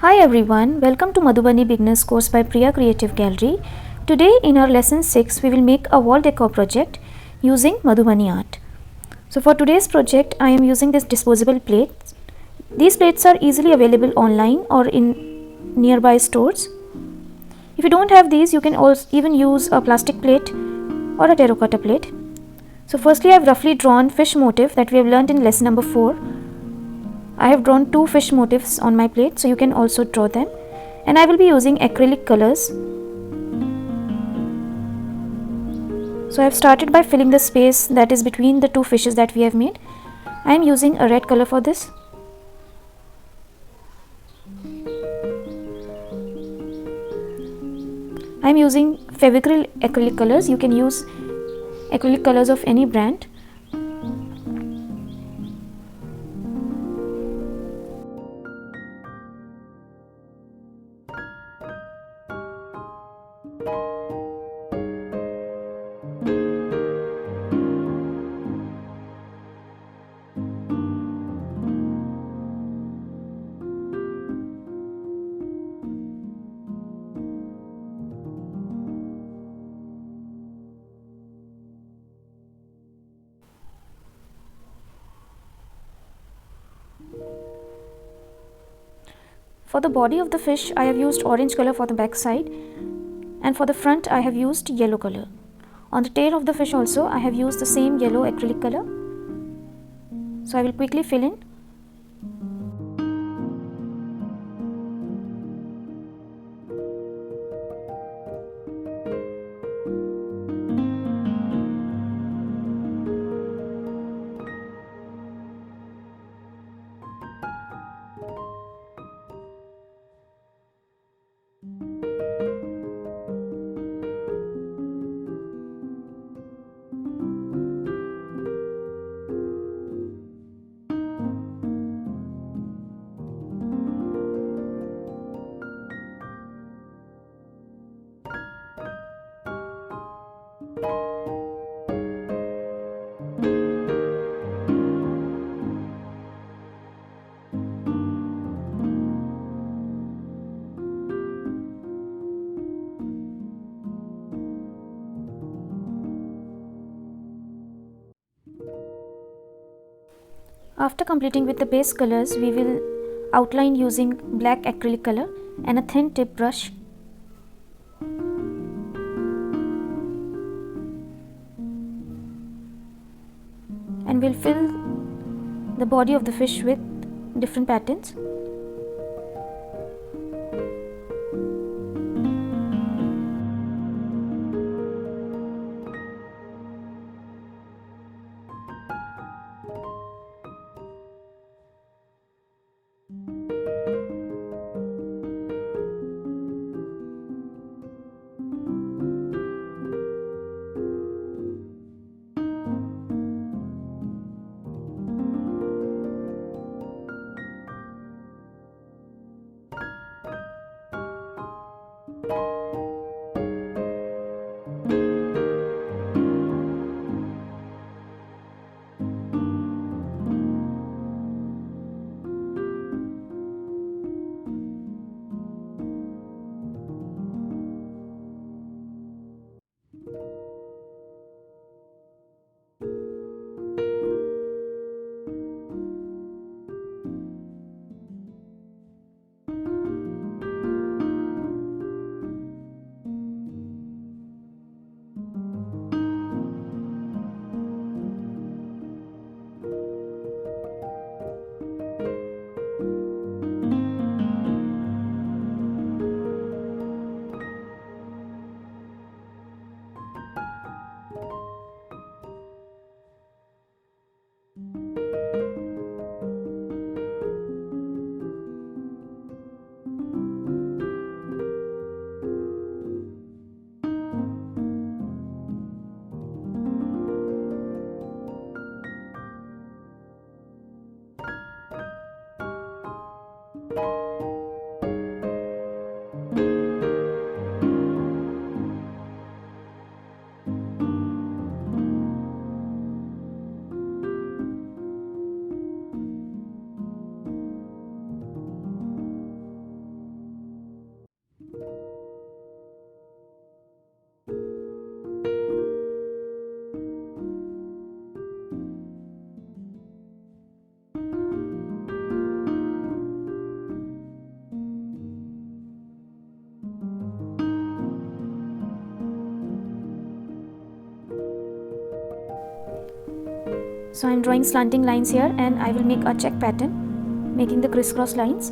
Hi everyone, welcome to Madhubani Beginners Course by Priya Creative Gallery. Today in our lesson 6 we will make a wall decor project using Madhubani art. So for today's project I am using this disposable plates. These plates are easily available online or in nearby stores. If you don't have these, you can also even use a plastic plate or a terracotta plate. So firstly I have roughly drawn fish motif that we have learned in lesson number 4. I have drawn 2 fish motifs on my plate, so you can also draw them. And I will be using acrylic colors. So I have started by filling the space that is between the 2 fishes that we have made. I am using a red color for this. I am using Fevicryl acrylic colors. You can use acrylic colors of any brand. For the body of the fish, I have used orange color for the back side, and for the front I have used yellow color. On the tail of the fish also I have used the same yellow acrylic color. So I will quickly fill in. After completing with the base colors, we will outline using black acrylic color and a thin tip brush. And we'll fill the body of the fish with different patterns. So I am drawing slanting lines here, and I will make a check pattern, making the crisscross lines.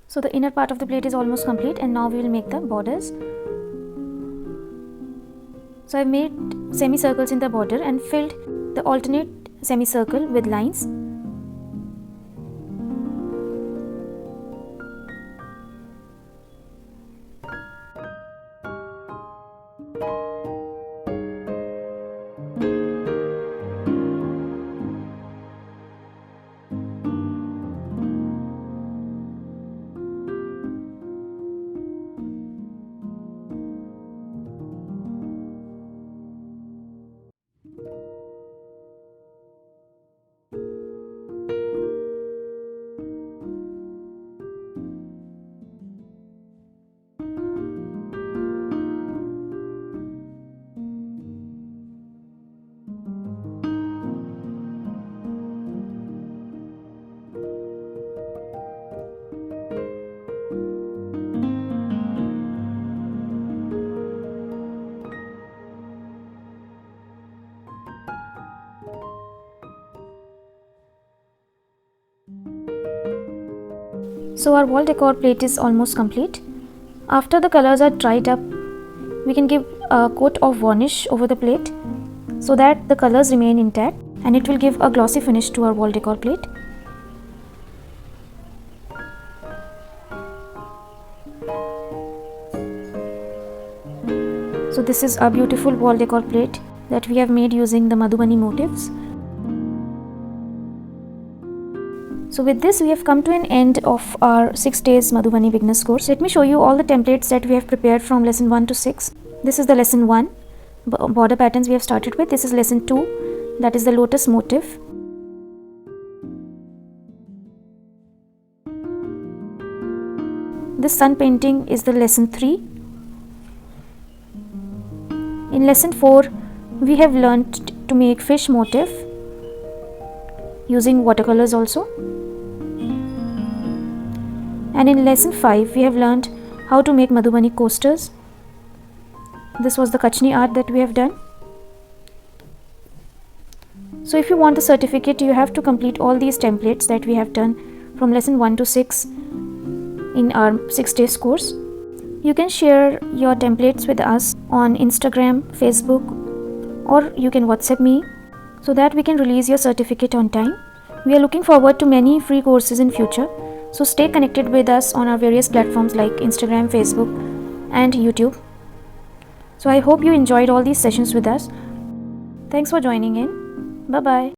So the inner part of the plate is almost complete, and now we will make the borders. So I've made semicircles in the border and filled the alternate semicircle with lines. So our wall decor plate is almost complete. After the colors are dried up, we can give a coat of varnish over the plate so that the colors remain intact, and it will give a glossy finish to our wall decor plate. So this is a beautiful wall decor plate that we have made using the Madhubani motifs. So with this, we have come to an end of our 6 days Madhubani beginners course. Let me show you all the templates that we have prepared from lesson 1 to 6. This is the lesson 1 border patterns we have started with. This is lesson 2, that is the lotus motif. This sun painting is the lesson 3. In lesson 4, we have learnt to make fish motif using watercolors also. And in lesson 5, we have learnt how to make Madhubani coasters. This was the Kachni art that we have done. So if you want the certificate, you have to complete all these templates that we have done from lesson 1 to 6 in our 6 days course. You can share your templates with us on Instagram, Facebook, or you can WhatsApp me so that we can release your certificate on time. We are looking forward to many free courses in future. So stay connected with us on our various platforms like Instagram, Facebook, and YouTube. So I hope you enjoyed all these sessions with us. Thanks for joining in. Bye-bye.